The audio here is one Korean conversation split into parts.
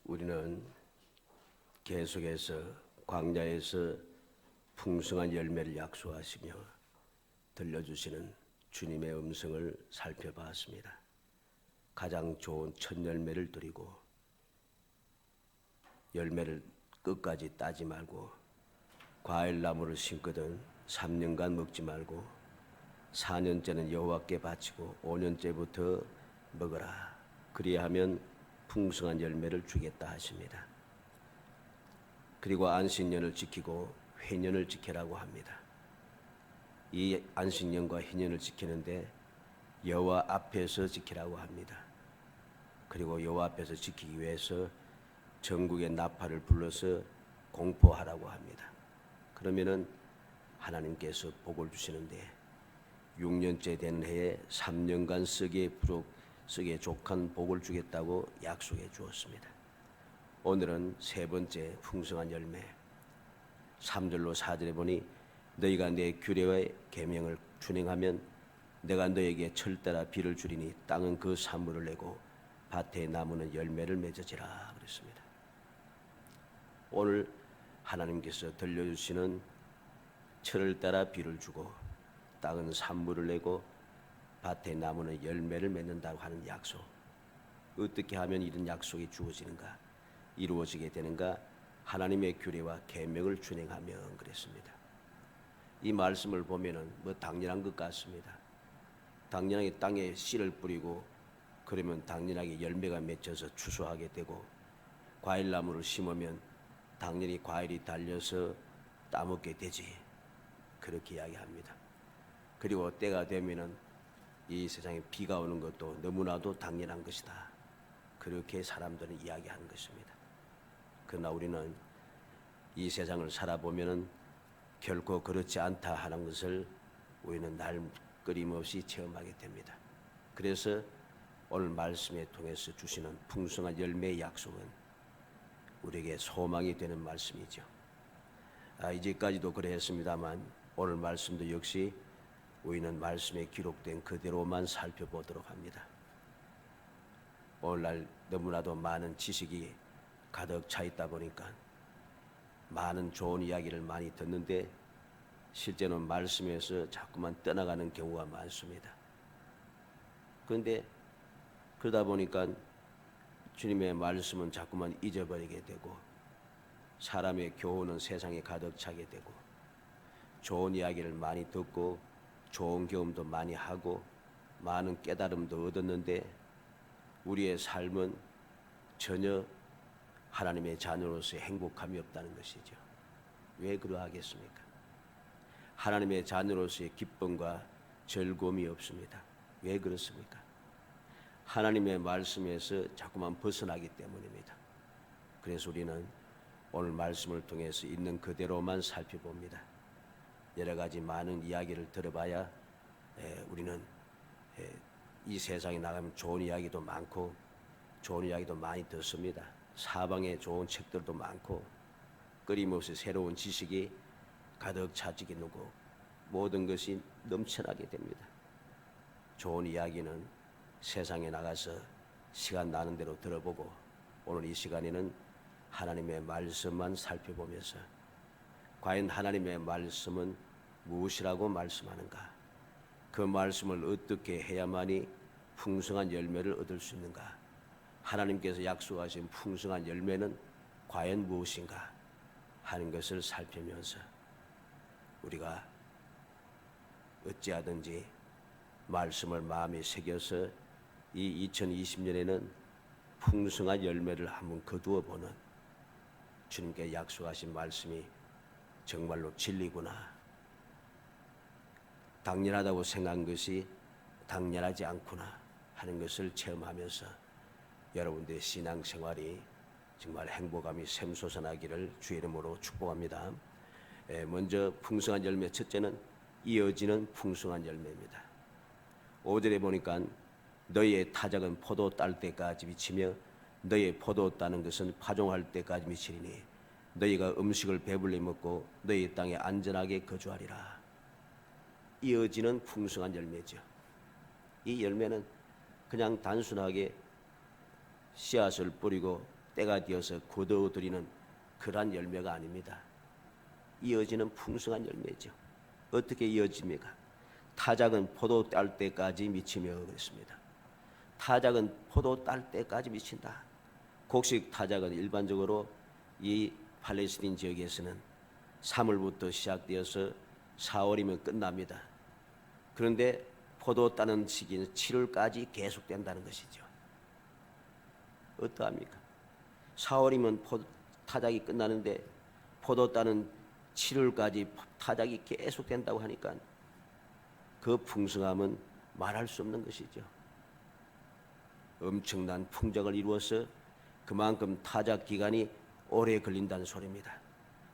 우리는 계속해서 광야에서 풍성한 열매를 약속하시며 들려주시는 주님의 음성을 살펴봤습니다. 가장 좋은 첫 열매를 드리고 열매를 끝까지 따지 말고 과일나무를 심거든 3년간 먹지 말고 4년째는 여호와께 바치고 5년째부터 먹어라. 그리하면 풍성한 열매를 주겠다 하십니다. 그리고 안식년을 지키고 회년을 지키라고 합니다. 이 안식년과 회년을 지키는데 여호와 앞에서 지키라고 합니다. 그리고 여호와 앞에서 지키기 위해서 전국의 나팔을 불러서 공포하라고 합니다. 그러면은 하나님께서 복을 주시는데 6년째 되는 해에 3년간 쓰기에 족한 복을 주겠다고 약속해 주었습니다. 오늘은 세 번째 풍성한 열매 3절로 4절에 보니 너희가 내 규례와 계명을 준행하면 내가 너에게 철따라 비를 주리니 땅은 그 산물을 내고 밭의 나무는 열매를 맺어지라 그랬습니다. 오늘 하나님께서 들려주시는 철을 따라 비를 주고 땅은 산물을 내고 밭의 나무는 열매를 맺는다고 하는 약속. 어떻게 하면 이런 약속이 주어지는가, 이루어지게 되는가? 하나님의 규례와 계명을 준행하면 그랬습니다. 이 말씀을 보면은 당연한 것 같습니다. 당연하게 땅에 씨를 뿌리고 그러면 당연하게 열매가 맺혀서 추수하게 되고 과일나무를 심으면 당연히 과일이 달려서 따먹게 되지. 그렇게 이야기합니다. 그리고 때가 되면은 이 세상에 비가 오는 것도 너무나도 당연한 것이다. 그렇게 사람들은 이야기하는 것입니다. 그러나 우리는 이 세상을 살아보면은 결코 그렇지 않다 하는 것을 우리는 날 끊임없이 체험하게 됩니다. 그래서 오늘 말씀에 통해서 주시는 풍성한 열매의 약속은 우리에게 소망이 되는 말씀이죠. 이제까지도 그랬습니다만 오늘 말씀도 역시 우리는 말씀에 기록된 그대로만 살펴보도록 합니다. 오늘날 너무나도 많은 지식이 가득 차 있다 보니까 많은 좋은 이야기를 많이 듣는데 실제는 말씀에서 자꾸만 떠나가는 경우가 많습니다. 그런데 그러다 보니까 주님의 말씀은 자꾸만 잊어버리게 되고 사람의 교훈은 세상에 가득 차게 되고 좋은 이야기를 많이 듣고 좋은 경험도 많이 하고 많은 깨달음도 얻었는데 우리의 삶은 전혀 하나님의 자녀로서의 행복함이 없다는 것이죠. 왜 그러하겠습니까? 하나님의 자녀로서의 기쁨과 즐거움이 없습니다. 왜 그렇습니까? 하나님의 말씀에서 자꾸만 벗어나기 때문입니다. 그래서 우리는 오늘 말씀을 통해서 있는 그대로만 살펴봅니다. 여러 가지 많은 이야기를 들어봐야 우리는 이 세상에 나가면 좋은 이야기도 많고 좋은 이야기도 많이 듣습니다. 사방에 좋은 책들도 많고 끊임없이 새로운 지식이 가득 차지게 되고 모든 것이 넘쳐나게 됩니다. 좋은 이야기는 세상에 나가서 시간 나는 대로 들어보고 오늘 이 시간에는 하나님의 말씀만 살펴보면서 과연 하나님의 말씀은 무엇이라고 말씀하는가? 그 말씀을 어떻게 해야만이 풍성한 열매를 얻을 수 있는가? 하나님께서 약속하신 풍성한 열매는 과연 무엇인가? 하는 것을 살피면서 우리가 어찌하든지 말씀을 마음에 새겨서 이 2020년에는 풍성한 열매를 한번 거두어 보는 주님께 약속하신 말씀이 정말로 진리구나. 당연하다고 생각한 것이 당연하지 않구나 하는 것을 체험하면서 여러분들의 신앙생활이 정말 행복감이 샘솟아나기를 주의 이름으로 축복합니다. 먼저 풍성한 열매 첫째는 이어지는 풍성한 열매입니다. 5절에 보니까 너희의 타작은 포도 딸 때까지 미치며 너희의 포도 따는 것은 파종할 때까지 미치리니 너희가 음식을 배불리 먹고 너희 땅에 안전하게 거주하리라. 이어지는 풍성한 열매죠. 이 열매는 그냥 단순하게 씨앗을 뿌리고 때가 되어서 거두어들이는 그러한 열매가 아닙니다. 이어지는 풍성한 열매죠. 어떻게 이어집니까? 타작은 포도 딸 때까지 미치며 그랬습니다. 타작은 포도 딸 때까지 미친다. 곡식 타작은 일반적으로 이 팔레스틴 지역에서는 3월부터 시작되어서 4월이면 끝납니다. 그런데 포도 따는 시기는 7월까지 계속된다는 것이죠. 어떠합니까? 4월이면 타작이 끝나는데 포도 따는 7월까지 타작이 계속된다고 하니까 그 풍성함은 말할 수 없는 것이죠. 엄청난 풍작을 이루어서 그만큼 타작 기간이 오래 걸린다는 소리입니다.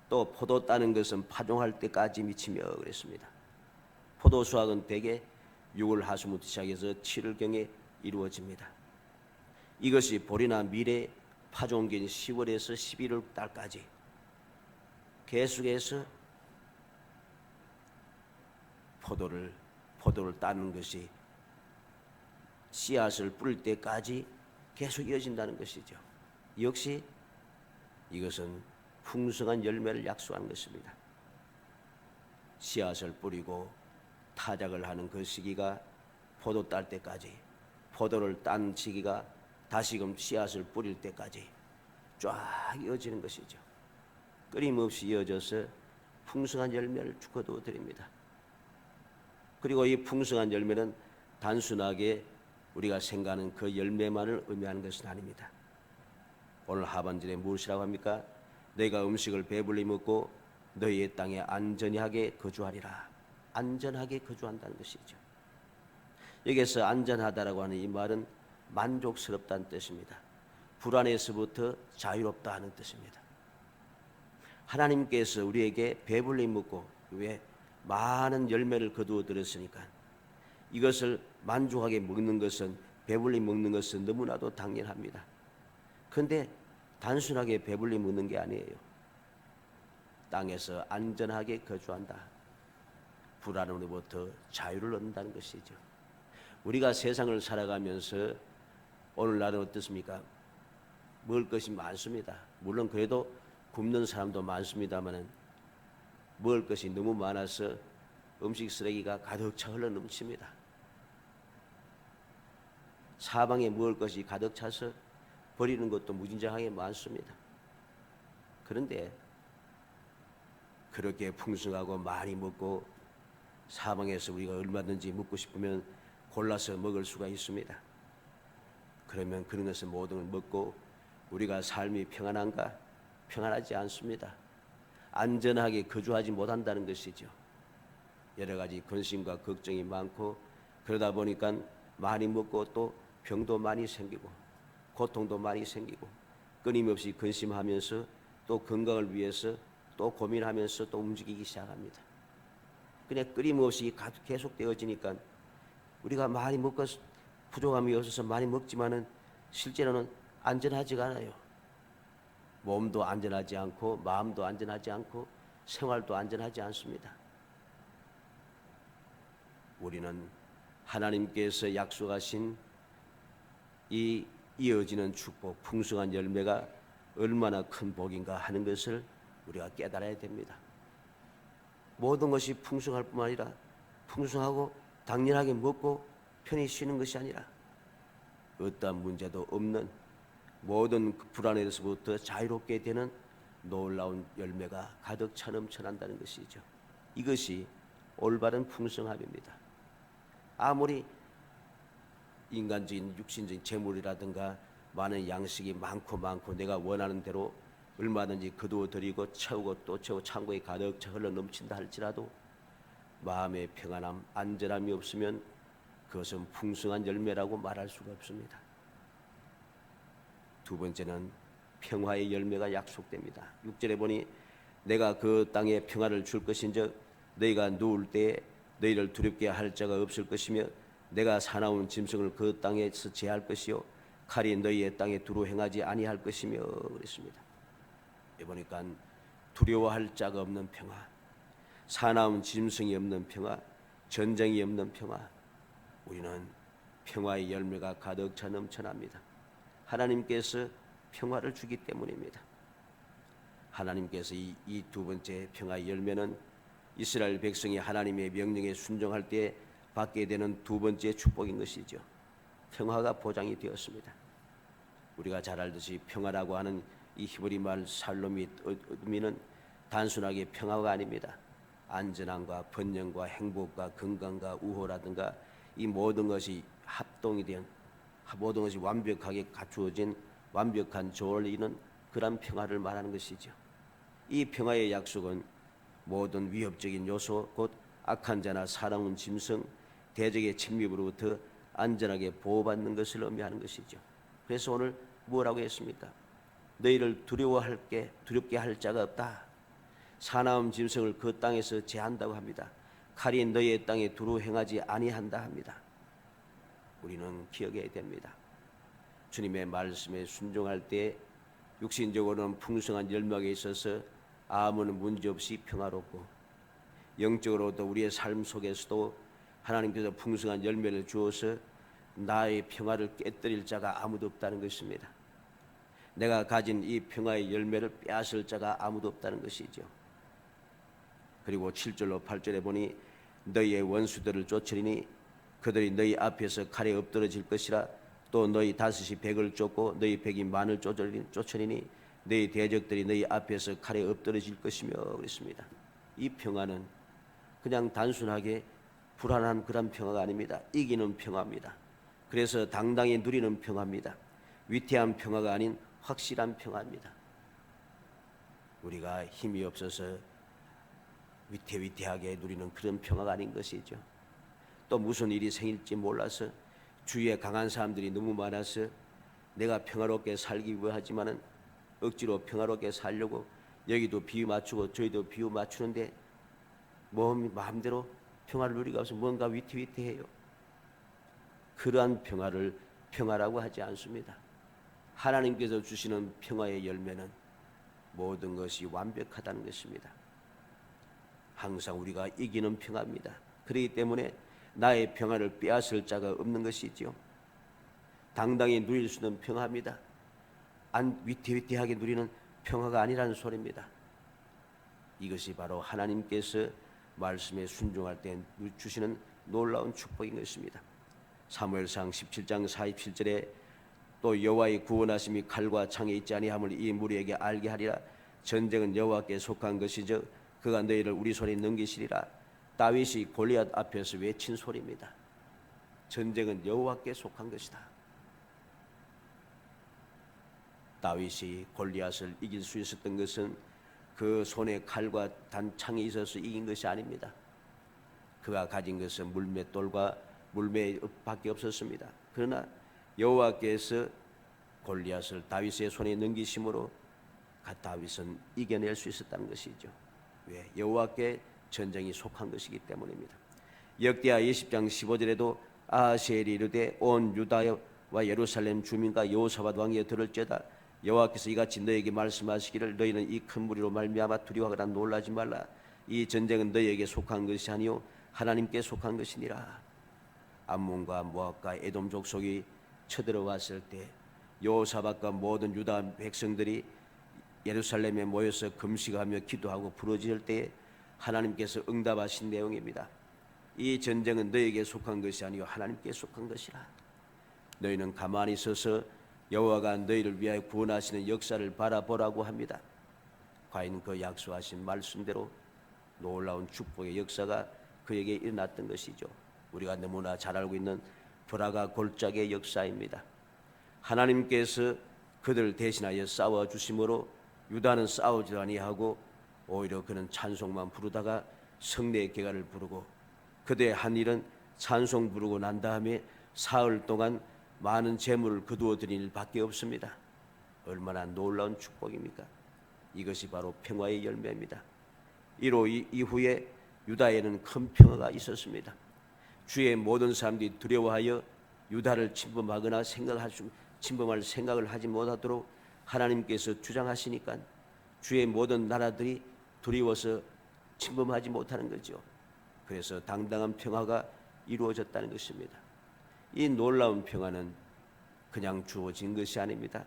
또 포도 따는 것은 파종할 때까지 미치며 그랬습니다. 포도 수확은 대개 6월 하순부터 시작해서 7월경에 이루어집니다. 이것이 보리나 밀의 파종기인 10월에서 11월 달까지 계속해서 포도를 따는 것이 씨앗을 뿌릴 때까지 계속 이어진다는 것이죠. 역시 이것은 풍성한 열매를 약속하는 것입니다. 씨앗을 뿌리고 타작을 하는 그 시기가 포도 딸 때까지, 포도를 딴 시기가 다시금 씨앗을 뿌릴 때까지 쫙 이어지는 것이죠. 끊임없이 이어져서 풍성한 열매를 거두어 드립니다. 그리고 이 풍성한 열매는 단순하게 우리가 생각하는 그 열매만을 의미하는 것은 아닙니다. 오늘 하반절에 무엇이라고 합니까? 너희가 음식을 배불리 먹고 너희의 땅에 안전하게 거주하리라. 안전하게 거주한다는 것이죠. 여기에서 안전하다라고 하는 이 말은 만족스럽다는 뜻입니다. 불안에서부터 자유롭다 하는 뜻입니다. 하나님께서 우리에게 배불리 먹고 왜 많은 열매를 거두어 들었으니까 이것을 만족하게 먹는 것은, 배불리 먹는 것은 너무나도 당연합니다. 그런데 단순하게 배불리 먹는 게 아니에요. 땅에서 안전하게 거주한다. 불안으로부터 자유를 얻는다는 것이죠. 우리가 세상을 살아가면서 오늘날은 어떻습니까? 먹을 것이 많습니다. 물론 그래도 굶는 사람도 많습니다만 먹을 것이 너무 많아서 음식 쓰레기가 가득 차 흘러 넘칩니다. 사방에 먹을 것이 가득 차서 버리는 것도 무진장하게 많습니다. 그런데 그렇게 풍성하고 많이 먹고 사방에서 우리가 얼마든지 먹고 싶으면 골라서 먹을 수가 있습니다. 그러면 그런 것을 모든 걸 먹고 우리가 삶이 평안한가? 평안하지 않습니다. 안전하게 거주하지 못한다는 것이죠. 여러 가지 근심과 걱정이 많고 그러다 보니까 많이 먹고 또 병도 많이 생기고 고통도 많이 생기고 끊임없이 근심하면서 또 건강을 위해서 또 고민하면서 또 움직이기 시작합니다. 그냥 끊임없이 계속되어지니까 우리가 많이 먹고 부족함이 없어서 많이 먹지만은 실제로는 안전하지가 않아요. 몸도 안전하지 않고 마음도 안전하지 않고 생활도 안전하지 않습니다. 우리는 하나님께서 약속하신 이 이어지는 축복, 풍성한 열매가 얼마나 큰 복인가 하는 것을 우리가 깨달아야 됩니다. 모든 것이 풍성할 뿐만 아니라 풍성하고 당연하게 먹고 편히 쉬는 것이 아니라 어떠한 문제도 없는 모든 불안에서부터 자유롭게 되는 놀라운 열매가 가득 차 넘쳐난다는 것이죠. 이것이 올바른 풍성함입니다. 아무리 인간적인 육신적인 재물이라든가 많은 양식이 많고 내가 원하는 대로 얼마든지 거두어 드리고 채우고 또 채우고 창고에 가득 차 흘러 넘친다 할지라도 마음의 평안함, 안전함이 없으면 그것은 풍성한 열매라고 말할 수가 없습니다. 두 번째는 평화의 열매가 약속됩니다. 6절에 보니 내가 그 땅에 평화를 줄 것인즉 너희가 누울 때에 너희를 두렵게 할 자가 없을 것이며 내가 사나운 짐승을 그 땅에서 제할 것이요 칼이 너희의 땅에 두루 행하지 아니할 것이며 그랬습니다. 보니까 두려워할 자가 없는 평화, 사나운 짐승이 없는 평화, 전쟁이 없는 평화, 우리는 평화의 열매가 가득 차 넘쳐납니다. 하나님께서 평화를 주기 때문입니다. 하나님께서 이 두 번째 평화의 열매는 이스라엘 백성이 하나님의 명령에 순종할 때 받게 되는 두 번째 축복인 것이죠. 평화가 보장이 되었습니다. 우리가 잘 알듯이 평화라고 하는 이 히브리 말 살롬의 의미는 단순하게 평화가 아닙니다. 안전함과 번영과 행복과 건강과 우호라든가 이 모든 것이 합동이 된, 모든 것이 완벽하게 갖추어진 완벽한 조언을 이루는 그런 평화를 말하는 것이죠. 이 평화의 약속은 모든 위협적인 요소, 곧 악한 자나 사나운 짐승, 대적의 침입으로부터 안전하게 보호받는 것을 의미하는 것이죠. 그래서 오늘 뭐라고 했습니까? 너희를 두렵게 할 자가 없다. 사나운 짐승을 그 땅에서 제한다고 합니다. 칼이 너희의 땅에 두루 행하지 아니한다 합니다. 우리는 기억해야 됩니다. 주님의 말씀에 순종할 때 육신적으로는 풍성한 열매에 있어서 아무런 문제없이 평화롭고, 영적으로도 우리의 삶 속에서도 하나님께서 풍성한 열매를 주어서 나의 평화를 깨뜨릴 자가 아무도 없다는 것입니다. 내가 가진 이 평화의 열매를 빼앗을 자가 아무도 없다는 것이죠. 그리고 7절로 8절에 보니 너희의 원수들을 쫓으리니 그들이 너희 앞에서 칼에 엎드러질 것이라. 또 너희 다섯이 백을 쫓고 너희 백이 만을 쫓으리니 너희 대적들이 너희 앞에서 칼에 엎드러질 것이며 그랬습니다. 이 평화는 그냥 단순하게 불안한 그런 평화가 아닙니다. 이기는 평화입니다. 그래서 당당히 누리는 평화입니다. 위태한 평화가 아닌 확실한 평화입니다. 우리가 힘이 없어서 위태위태하게 누리는 그런 평화가 아닌 것이죠. 또 무슨 일이 생길지 몰라서 주위에 강한 사람들이 너무 많아서 내가 평화롭게 살기 위하지만은 억지로 평화롭게 살려고 여기도 비유 맞추고 저기도 비유 맞추는데 마음대로 평화를 누리고 없어 뭔가 위태위태해요. 그러한 평화를 평화라고 하지 않습니다. 하나님께서 주시는 평화의 열매는 모든 것이 완벽하다는 것입니다. 항상 우리가 이기는 평화입니다. 그렇기 때문에 나의 평화를 빼앗을 자가 없는 것이지요. 당당히 누릴 수 있는 평화입니다. 위태위태하게 누리는 평화가 아니라는 소리입니다. 이것이 바로 하나님께서 말씀에 순종할 때 주시는 놀라운 축복인 것입니다. 사무엘상 17장 47절에 또 여호와의 구원하심이 칼과 창에 있지 아니함을 이 무리에게 알게 하리라. 전쟁은 여호와께 속한 것이죠. 그가 너희를 우리 손에 넘기시리라. 다윗이 골리앗 앞에서 외친 소리입니다. 전쟁은 여호와께 속한 것이다. 다윗이 골리앗을 이길 수 있었던 것은 그 손에 칼과 단창이 있어서 이긴 것이 아닙니다. 그가 가진 것은 물맷돌과 물매밖에 없었습니다. 그러나 여호와께서 골리앗을 다윗의 손에 넘기심으로 다윗은 이겨낼 수 있었다는 것이죠. 왜? 여호와께 전쟁이 속한 것이기 때문입니다. 역대하 20장 15절에도 아하스엘이 이르되 온 유다와 예루살렘 주민과 여호사밧 왕이 들을지어다. 여호와께서 이같이 너에게 말씀하시기를 너희는 이 큰 무리로 말미암아 두려워하거나 놀라지 말라. 이 전쟁은 너희에게 속한 것이 아니요 하나님께 속한 것이니라. 암몬과 모압과 에돔 족속이 쳐들어왔을 때 여호사밧과 모든 유다 백성들이 예루살렘에 모여서 금식하며 기도하고 부르짖을 때에 하나님께서 응답하신 내용입니다. 이 전쟁은 너희에게 속한 것이 아니요 하나님께 속한 것이라. 너희는 가만히 서서 여호와가 너희를 위하여 구원하시는 역사를 바라보라고 합니다. 과연 그 약속하신 말씀대로 놀라운 축복의 역사가 그에게 일어났던 것이죠. 우리가 너무나 잘 알고 있는 브라가 골짜기의 역사입니다. 하나님께서 그들을 대신하여 싸워주심으로 유다는 싸우지 아니하고 오히려 그는 찬송만 부르다가 성례의 개가를 부르고 그들의 한 일은 찬송 부르고 난 다음에 사흘 동안 많은 재물을 거두어 드린 일밖에 없습니다. 얼마나 놀라운 축복입니까? 이것이 바로 평화의 열매입니다. 이로 이후에 유다에는 큰 평화가 있었습니다. 주의 모든 사람들이 두려워하여 유다를 침범하거나 침범할 생각을 하지 못하도록 하나님께서 주장하시니까 주의 모든 나라들이 두려워서 침범하지 못하는 거죠. 그래서 당당한 평화가 이루어졌다는 것입니다. 이 놀라운 평화는 그냥 주어진 것이 아닙니다.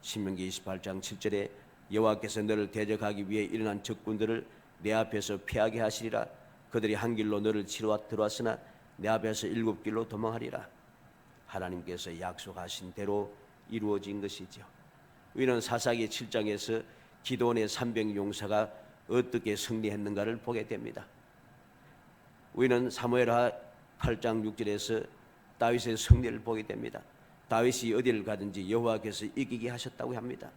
신명기 28장 7절에 여호와께서 너를 대적하기 위해 일어난 적군들을 내 앞에서 피하게 하시리라. 그들이 한 길로 너를 치러 들어왔으나 내 앞에서 7길로 도망하리라. 하나님께서 약속하신 대로 이루어진 것이죠. 우리는 사사기 7장에서 기드온의 300 용사가 어떻게 승리했는가를 보게 됩니다. 우리는 사무엘하 8장 6절에서 다윗의 승리를 보게 됩니다. 다윗이 어디를 가든지 여호와께서 이기게 하셨다고 합니다.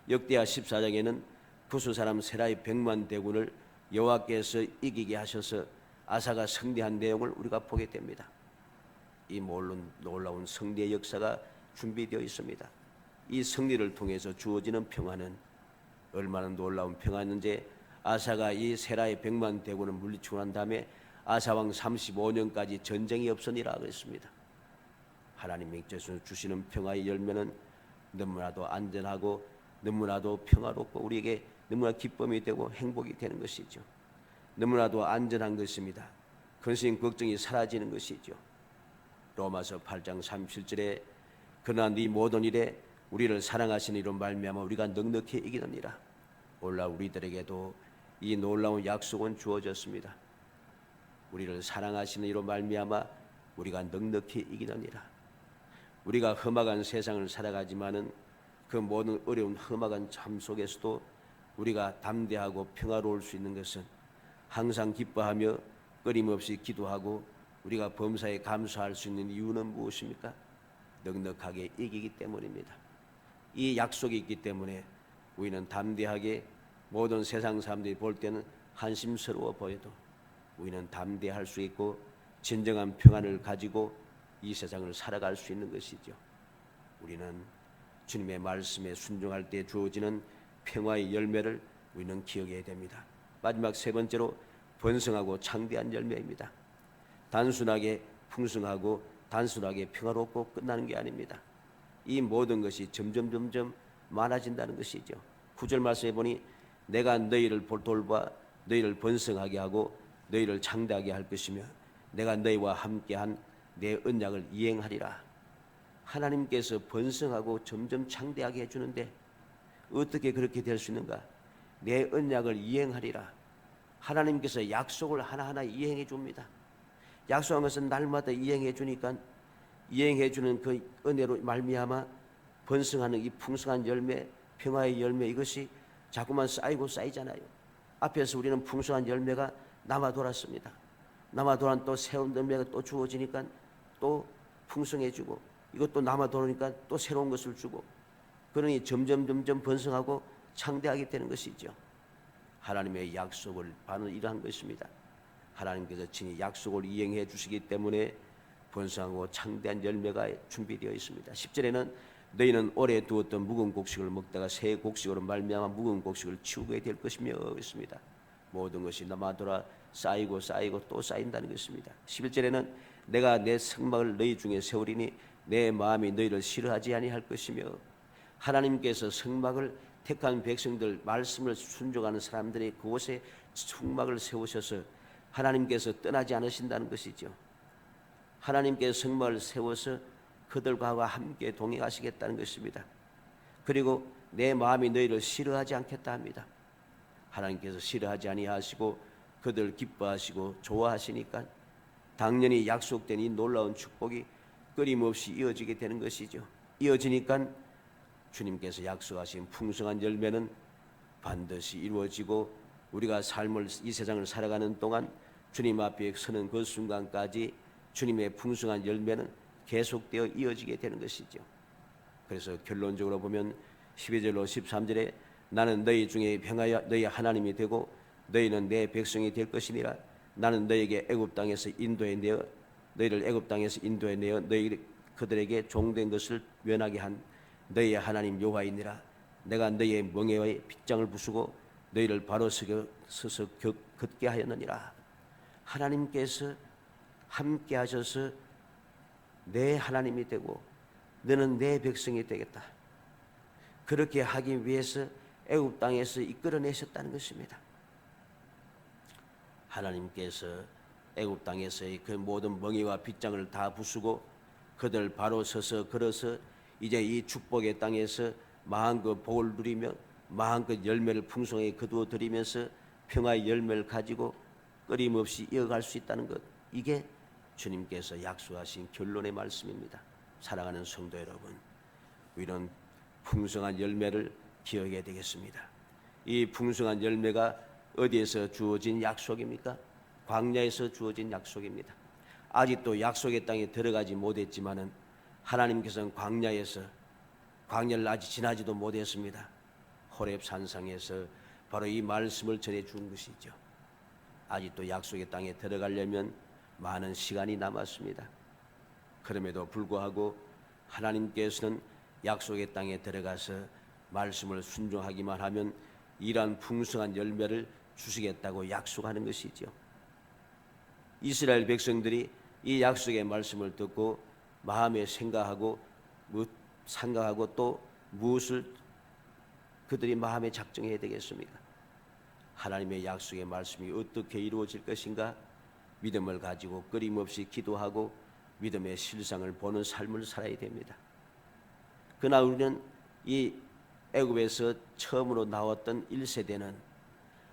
역대하 14장에는 구스 사람 세라의 100만 대군을 여호와께서 이기게 하셔서 아사가 승리한 내용을 우리가 보게 됩니다. 이 놀라운 승리의 역사가 준비되어 있습니다. 이 승리를 통해서 주어지는 평화는 얼마나 놀라운 평화였는지, 아사가 이 세라의 100만 대군을 물리치고 난 다음에 아사왕 35년까지 전쟁이 없으니라 그랬습니다. 하나님께서 주시는 평화의 열매는 너무나도 안전하고 너무나도 평화롭고 우리에게 너무나 기쁨이 되고 행복이 되는 것이죠. 너무나도 안전한 것입니다. 근심 걱정이 사라지는 것이죠. 로마서 8장 37절에 그러나 네 모든 일에 우리를 사랑하시는 이로 말미암아 우리가 넉넉히 이기느니라. 오늘 우리들에게도 이 놀라운 약속은 주어졌습니다. 우리를 사랑하시는 이로 말미암아 우리가 넉넉히 이기느니라. 우리가 험악한 세상을 살아가지만은 그 모든 어려운 험악한 삶 속에서도 우리가 담대하고 평화로울 수 있는 것은 항상 기뻐하며 끊임없이 기도하고 우리가 범사에 감사할 수 있는 이유는 무엇입니까? 넉넉하게 이기기 때문입니다. 이 약속이 있기 때문에 우리는 담대하게 모든 세상 사람들이 볼 때는 한심스러워 보여도 우리는 담대할 수 있고 진정한 평안을 가지고 이 세상을 살아갈 수 있는 것이죠. 우리는 주님의 말씀에 순종할 때 주어지는 평화의 열매를 우리는 기억해야 됩니다. 마지막 세 번째로 번성하고 창대한 열매입니다. 단순하게 풍성하고 단순하게 평화롭고 끝나는 게 아닙니다. 이 모든 것이 점점 많아진다는 것이죠. 9절 말씀에 보니 내가 너희를 돌봐 너희를 번성하게 하고 너희를 창대하게 할 것이며 내가 너희와 함께한 내 언약을 이행하리라. 하나님께서 번성하고 점점 창대하게 해주는데 어떻게 그렇게 될 수 있는가? 내 언약을 이행하리라. 하나님께서 약속을 하나하나 이행해 줍니다. 약속한 것은 날마다 이행해 주니까 이행해 주는 그 은혜로 말미암아 번성하는 이 풍성한 열매, 평화의 열매, 이것이 자꾸만 쌓이고 쌓이잖아요. 앞에서 우리는 풍성한 열매가 남아 돌았습니다. 남아 돌아는 또 새로운 열매가 또 주어지니까 또 풍성해지고 이것도 남아 돌으니까 또 새로운 것을 주고, 그러니 점점 번성하고 창대하게 되는 것이죠. 하나님의 약속을 바로 이러한 것입니다. 하나님께서 친히 약속을 이행해 주시기 때문에 번성하고 창대한 열매가 준비되어 있습니다. 10절에는 너희는 오래 두었던 묵은 곡식을 먹다가 새 곡식으로 말미암아 묵은 곡식을 치우게 될 것이며 있습니다. 모든 것이 남아돌아 쌓이고 또 쌓인다는 것입니다. 11절에는 내가 내 성막을 너희 중에 세우리니 내 마음이 너희를 싫어하지 아니할 것이며, 하나님께서 성막을 택한 백성들 말씀을 순종하는 사람들이 그곳에 성막을 세우셔서 하나님께서 떠나지 않으신다는 것이죠. 하나님께서 성막을 세워서 그들과 함께 동행하시겠다는 것입니다. 그리고 내 마음이 너희를 싫어하지 않겠다 합니다. 하나님께서 싫어하지 아니하시고 그들 기뻐하시고 좋아하시니까 당연히 약속된 이 놀라운 축복이 끊임없이 이어지게 되는 것이죠. 이어지니까 주님께서 약속하신 풍성한 열매는 반드시 이루어지고 우리가 삶을 이 세상을 살아가는 동안 주님 앞에 서는 그 순간까지 주님의 풍성한 열매는 계속되어 이어지게 되는 것이죠. 그래서 결론적으로 보면 12절로 13절에 나는 너희 중에 평하여 너희 하나님이 되고 너희는 내 백성이 될 것이니라. 나는 너희에게 애굽 땅에서 인도해내어 너희를 애굽 땅에서 인도해내어 너희 그들에게 종된 것을 면하게 한 너희의 하나님 여호와이니라. 내가 너희의 멍에의 빗장을 부수고 너희를 바로 서서 걷게 하였느니라. 하나님께서 함께 하셔서 내 하나님이 되고 너는 내 백성이 되겠다. 그렇게 하기 위해서 애굽 땅에서 이끌어내셨다는 것입니다. 하나님께서 애굽 땅에서의 그 모든 멍에와 빗장을 다 부수고 그들 바로 서서 걸어서 이제 이 축복의 땅에서 마음껏 복을 누리며 마음껏 열매를 풍성하게 거두어 들이면서 평화의 열매를 가지고 끊임없이 이어갈 수 있다는 것, 이게 주님께서 약속하신 결론의 말씀입니다. 사랑하는 성도 여러분, 우리는 풍성한 열매를 기억해야 되겠습니다. 이 풍성한 열매가 어디에서 주어진 약속입니까? 광야에서 주어진 약속입니다. 아직도 약속의 땅에 들어가지 못했지만은 하나님께서는 광야를 아직 지나지도 못했습니다. 호렙 산상에서 바로 이 말씀을 전해 준 것이죠. 아직도 약속의 땅에 들어가려면 많은 시간이 남았습니다. 그럼에도 불구하고 하나님께서는 약속의 땅에 들어가서 말씀을 순종하기만 하면 이러한 풍성한 열매를 주시겠다고 약속하는 것이죠. 이스라엘 백성들이 이 약속의 말씀을 듣고 마음에 생각하고 또 무엇을 그들이 마음에 작정해야 되겠습니까? 하나님의 약속의 말씀이 어떻게 이루어질 것인가 믿음을 가지고 끊임없이 기도하고 믿음의 실상을 보는 삶을 살아야 됩니다. 그러나 우리는 이 애굽에서 처음으로 나왔던 1세대는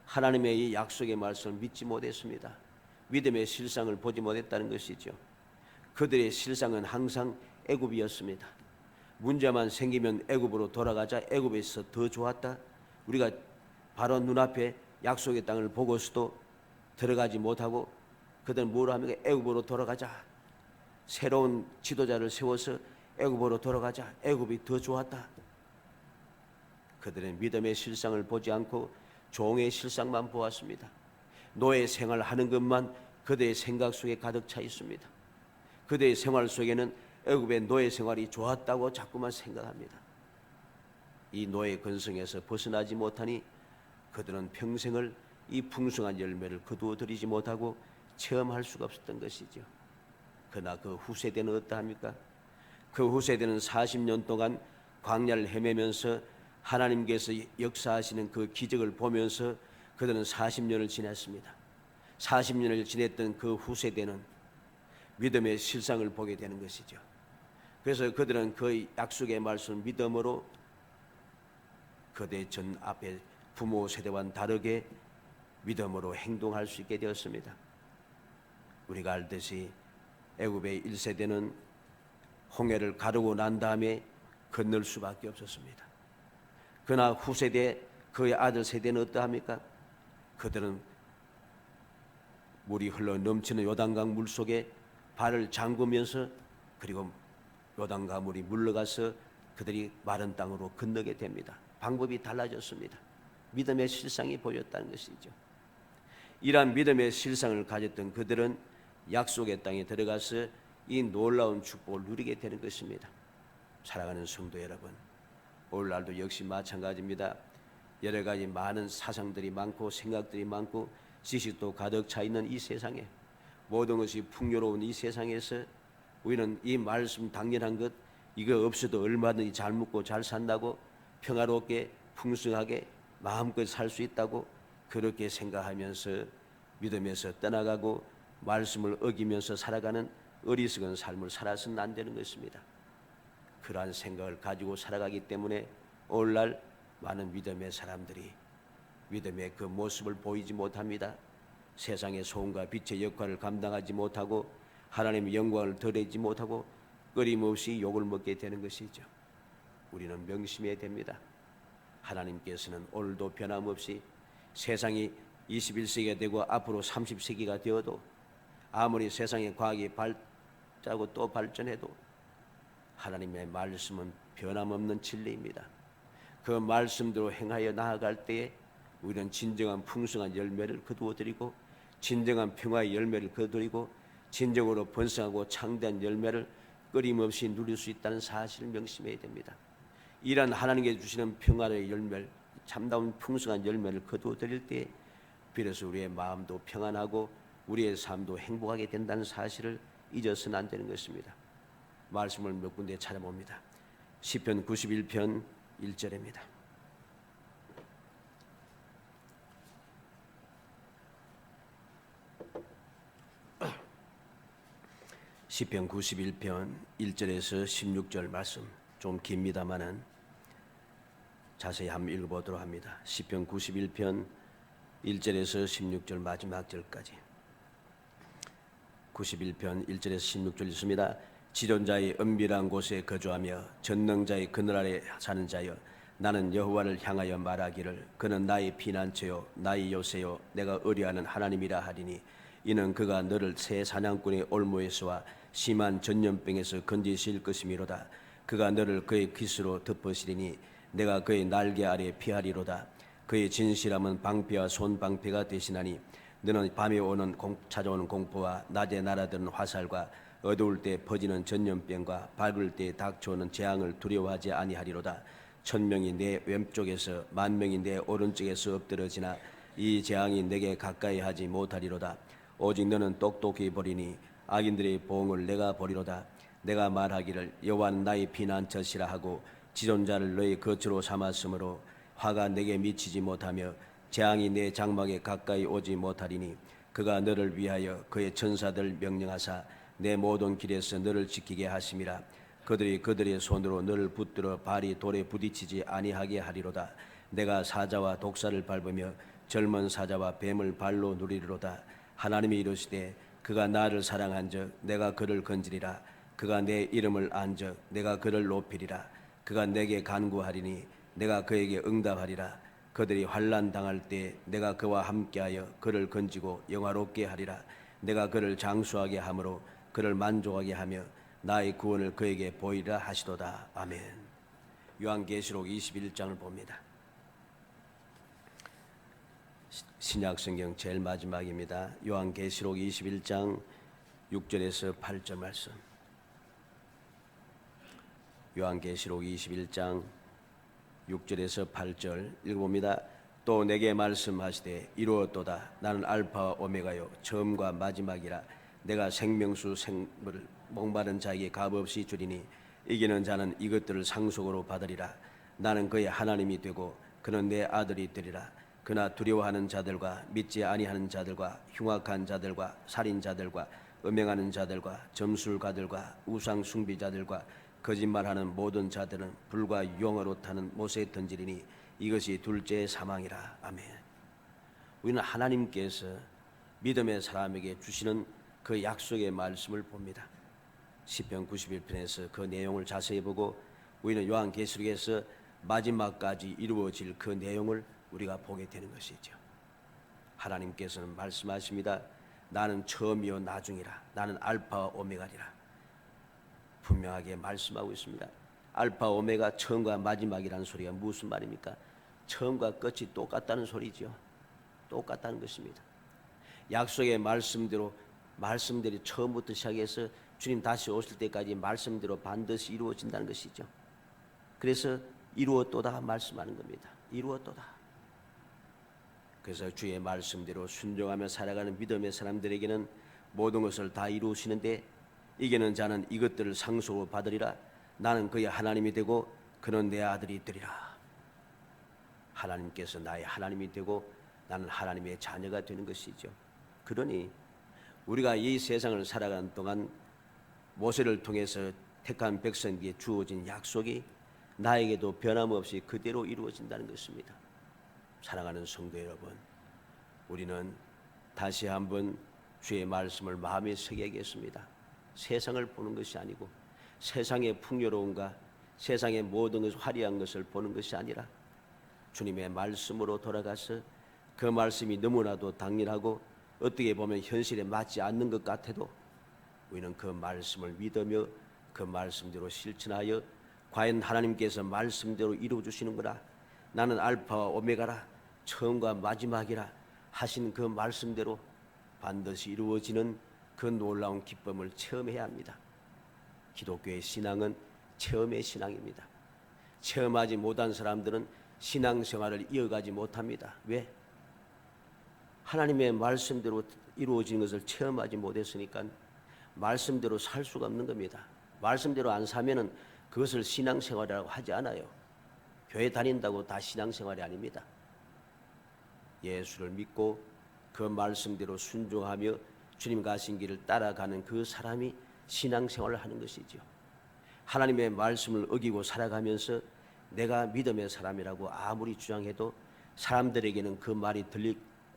하나님의 이 약속의 말씀을 믿지 못했습니다. 믿음의 실상을 보지 못했다는 것이죠. 그들의 실상은 항상 애굽이었습니다. 문제만 생기면 애굽으로 돌아가자. 애굽에서 더 좋았다. 우리가 바로 눈앞에 약속의 땅을 보고서도 들어가지 못하고 그들은 뭐라 합니까? 애굽으로 돌아가자. 새로운 지도자를 세워서 애굽으로 돌아가자. 애굽이 더 좋았다. 그들은 믿음의 실상을 보지 않고 종의 실상만 보았습니다. 노예 생활하는 것만 그들의 생각 속에 가득 차 있습니다. 그들의 생활 속에는 애굽의 노예 생활이 좋았다고 자꾸만 생각합니다. 이 노예 근성에서 벗어나지 못하니 그들은 평생을 이 풍성한 열매를 거두어 들이지 못하고 체험할 수가 없었던 것이죠. 그러나 그 후세대는 어떠합니까? 그 후세대는 40년 동안 광야를 헤매면서 하나님께서 역사하시는 그 기적을 보면서 그들은 40년을 지냈습니다. 40년을 지냈던 그 후세대는 믿음의 실상을 보게 되는 것이죠. 그래서 그들은 그 약속의 말씀을 믿음으로 그대 전 앞에 부모 세대와는 다르게 믿음으로 행동할 수 있게 되었습니다. 우리가 알듯이 애굽의 1세대는 홍해를 가르고 난 다음에 건널 수밖에 없었습니다. 그러나 후세대 그의 아들 세대는 어떠합니까? 그들은 물이 흘러 넘치는 요단강 물 속에 발을 잠그면서 그리고 요단강 물이 물러가서 그들이 마른 땅으로 건너게 됩니다. 방법이 달라졌습니다. 믿음의 실상이 보였다는 것이죠. 이러한 믿음의 실상을 가졌던 그들은 약속의 땅에 들어가서 이 놀라운 축복을 누리게 되는 것입니다. 사랑하는 성도 여러분, 오늘날도 역시 마찬가지입니다. 여러 가지 많은 사상들이 많고 생각들이 많고 지식도 가득 차 있는 이 세상에, 모든 것이 풍요로운 이 세상에서 우리는 이 말씀 당연한 것, 이거 없어도 얼마든지 잘 먹고 잘 산다고, 평화롭게 풍성하게 마음껏 살 수 있다고 그렇게 생각하면서 믿음에서 떠나가고 말씀을 어기면서 살아가는 어리석은 삶을 살아서는 안 되는 것입니다. 그러한 생각을 가지고 살아가기 때문에 오늘날 많은 믿음의 사람들이 믿음의 그 모습을 보이지 못합니다. 세상의 소금과 빛의 역할을 감당하지 못하고 하나님의 영광을 드러내지 못하고 끊임없이 욕을 먹게 되는 것이죠. 우리는 명심해야 됩니다. 하나님께서는 오늘도 변함없이 세상이 21세기가 되고 앞으로 30세기가 되어도 아무리 세상의 과학이 발자고 또 발전해도 하나님의 말씀은 변함없는 진리입니다. 그 말씀대로 행하여 나아갈 때에 우리는 진정한 풍성한 열매를 거두어들이고 진정한 평화의 열매를 거두리고 진정으로 번성하고 창대한 열매를 끊임없이 누릴 수 있다는 사실을 명심해야 됩니다. 이러한 하나님께 주시는 평화의 열매를, 참다운 풍성한 열매를 거두어들일 때에 비로소 우리의 마음도 평안하고 우리의 삶도 행복하게 된다는 사실을 잊어서는 안 되는 것입니다. 말씀을 몇 군데 찾아봅니다. 시편 91편 1절입니다. 시편 91편 1절에서 16절 말씀 좀 깁니다마는 자세히 한번 읽어보도록 합니다. 시편 91편 1절에서 16절 마지막 절까지. 91편 1절에서 16절 있습니다. 지존자의 은밀한 곳에 거주하며 전능자의 그늘 아래 사는 자여, 나는 여호와를 향하여 말하기를 그는 나의 피난처요 나의 요새요 내가 의뢰하는 하나님이라 하리니, 이는 그가 너를 새 사냥꾼의 올무에서와 심한 전염병에서 건지실 것이미로다. 그가 너를 그의 깃으로 덮으시리니 내가 그의 날개 아래 피하리로다. 그의 진실함은 방패와 손방패가 되시나니, 너는 밤에 찾아오는 공포와 낮에 날아드는 화살과 어두울 때 퍼지는 전염병과 밝을 때 닥쳐오는 재앙을 두려워하지 아니하리로다. 1000명이 내 왼쪽에서 10,000명이 내 오른쪽에서 엎드러지나 이 재앙이 내게 가까이 하지 못하리로다. 오직 너는 똑똑히 보리니 악인들의 보응을 내가 보리로다. 내가 말하기를 여호와는 나의 피난처시라 하고 지존자를 너의 거처로 삼았으므로 화가 내게 미치지 못하며 재앙이 내 장막에 가까이 오지 못하리니, 그가 너를 위하여 그의 천사들 명령하사 내 모든 길에서 너를 지키게 하심이라. 그들이 그들의 손으로 너를 붙들어 발이 돌에 부딪히지 아니하게 하리로다. 내가 사자와 독사를 밟으며 젊은 사자와 뱀을 발로 누리리로다. 하나님이 이르시되 그가 나를 사랑한즉 내가 그를 건지리라. 그가 내 이름을 안즉 내가 그를 높이리라. 그가 내게 간구하리니 내가 그에게 응답하리라. 그들이 환난 당할 때 내가 그와 함께하여 그를 건지고 영화롭게 하리라. 내가 그를 장수하게 함으로 그를 만족하게 하며 나의 구원을 그에게 보이리라 하시도다. 아멘. 요한계시록 21장을 봅니다. 신약성경 제일 마지막입니다. 요한계시록 21장 6절에서 8절 말씀. 요한계시록 21장 6절에서 8절 읽어봅니다. 또 내게 말씀하시되 이루었도다. 나는 알파와 오메가요 처음과 마지막이라. 내가 생명수 생물을 목마른 자에게 값없이 주리니 이기는 자는 이것들을 상속으로 받으리라. 나는 그의 하나님이 되고 그는 내 아들이 되리라. 그나 두려워하는 자들과 믿지 아니하는 자들과 흉악한 자들과 살인자들과 음행하는 자들과 점술가들과 우상 숭배자들과 거짓말하는 모든 자들은 불과 용어로 타는 못에 던지리니 이것이 둘째 사망이라. 아멘. 우리는 하나님께서 믿음의 사람에게 주시는 그 약속의 말씀을 봅니다. 시편 91편에서 그 내용을 자세히 보고 우리는 요한계시록에서 마지막까지 이루어질 그 내용을 우리가 보게 되는 것이죠. 하나님께서는 말씀하십니다. 나는 처음이요 나중이라. 나는 알파와 오메가리라. 분명하게 말씀하고 있습니다. 알파 오메가 처음과 마지막이라는 소리가 무슨 말입니까? 처음과 끝이 똑같다는 소리죠. 똑같다는 것입니다. 약속의 말씀들이 처음부터 시작해서 주님 다시 오실 때까지 말씀대로 반드시 이루어진다는 것이죠. 그래서 이루었도다 말씀하는 겁니다. 이루었도다. 그래서 주의 말씀대로 순종하며 살아가는 믿음의 사람들에게는 모든 것을 다 이루시는데, 이기는 자는 이것들을 상속으로 받으리라. 나는 그의 하나님이 되고 그는 내 아들이 되리라. 하나님께서 나의 하나님이 되고 나는 하나님의 자녀가 되는 것이죠. 그러니 우리가 이 세상을 살아가는 동안 모세를 통해서 택한 백성에게 주어진 약속이 나에게도 변함없이 그대로 이루어진다는 것입니다. 사랑하는 성도 여러분, 우리는 다시 한번 주의 말씀을 마음에 새겨야겠습니다. 세상을 보는 것이 아니고 세상의 풍요로움과 세상의 모든 것을 화려한 것을 보는 것이 아니라 주님의 말씀으로 돌아가서 그 말씀이 너무나도 당연하고 어떻게 보면 현실에 맞지 않는 것 같아도 우리는 그 말씀을 믿으며 그 말씀대로 실천하여 과연 하나님께서 말씀대로 이루어주시는구나, 나는 알파와 오메가라, 처음과 마지막이라 하신 그 말씀대로 반드시 이루어지는 그 놀라운 기쁨을 체험해야 합니다. 기독교의 신앙은 체험의 신앙입니다. 체험하지 못한 사람들은 신앙생활을 이어가지 못합니다. 왜? 하나님의 말씀대로 이루어지는 것을 체험하지 못했으니까 말씀대로 살 수가 없는 겁니다. 말씀대로 안 사면은 그것을 신앙생활이라고 하지 않아요. 교회 다닌다고 다 신앙생활이 아닙니다. 예수를 믿고 그 말씀대로 순종하며 주님 가신 길을 따라가는 그 사람이 신앙생활을 하는 것이죠. 하나님의 말씀을 어기고 살아가면서 내가 믿음의 사람이라고 아무리 주장해도 사람들에게는 그 말이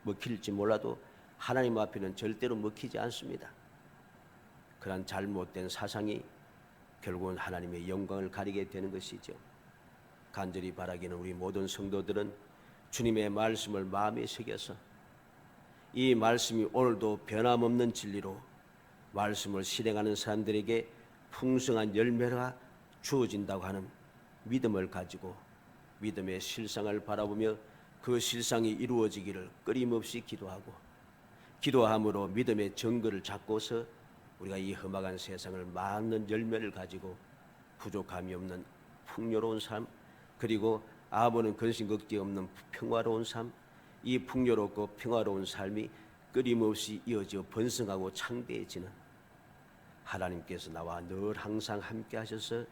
먹힐지 몰라도 하나님 앞에는 절대로 먹히지 않습니다. 그런 잘못된 사상이 결국은 하나님의 영광을 가리게 되는 것이죠. 간절히 바라기는 우리 모든 성도들은 주님의 말씀을 마음에 새겨서 이 말씀이 오늘도 변함없는 진리로 말씀을 실행하는 사람들에게 풍성한 열매가 주어진다고 하는 믿음을 가지고 믿음의 실상을 바라보며 그 실상이 이루어지기를 끊임없이 기도함으로 믿음의 증거를 잡고서 우리가 이 험악한 세상을 많은 열매를 가지고 부족함이 없는 풍요로운 삶, 그리고 아무런 근심 걱정 없는 평화로운 삶, 이 풍요롭고 평화로운 삶이 끊임없이 이어져 번성하고 창대해지는, 하나님께서 나와 늘 항상 함께 하셔서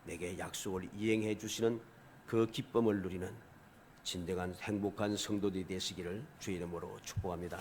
내게 약속을 이행해 주시는 그 기쁨을 누리는 진정한 행복한 성도들이 되시기를 주의 이름으로 축복합니다.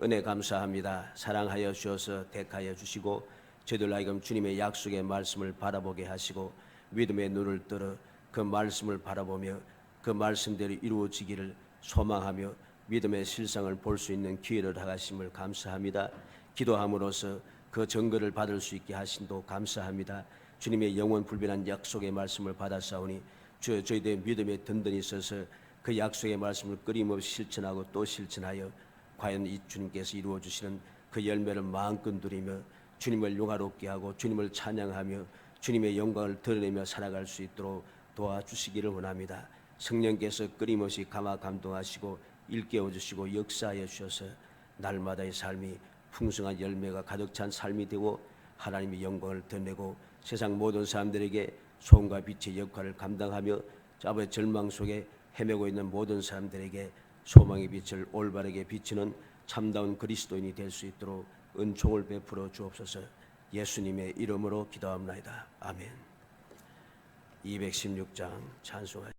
은혜 감사합니다. 사랑하여 주셔서 택하여 주시고 저희들 하여금 주님의 약속의 말씀을 바라보게 하시고 믿음의 눈을 들어 그 말씀을 바라보며 그 말씀대로 이루어지기를 소망하며 믿음의 실상을 볼 수 있는 기회를 하심을 감사합니다. 기도함으로써 그 증거를 받을 수 있게 하신도 감사합니다. 주님의 영원 불변한 약속의 말씀을 받았사오니 주여 저희들의 믿음에 든든히 있어서 그 약속의 말씀을 끊임없이 실천하고 또 실천하여 과연 이 주님께서 이루어 주시는 그 열매를 마음껏 누리며 주님을 영화롭게 하고 주님을 찬양하며 주님의 영광을 드러내며 살아갈 수 있도록 도와주시기를 원합니다. 성령께서 끊임없이 감동하시고 일깨워 주시고 역사하여 주셔서 날마다의 삶이 풍성한 열매가 가득 찬 삶이 되고 하나님의 영광을 드러내고 세상 모든 사람들에게 소금과 빛의 역할을 감당하며 아버지의 절망 속에 헤매고 있는 모든 사람들에게 소망의 빛을 올바르게 비추는 참다운 그리스도인이 될 수 있도록 은총을 베풀어 주옵소서. 예수님의 이름으로 기도합니다. 아멘. 216장 찬송하시옵소서.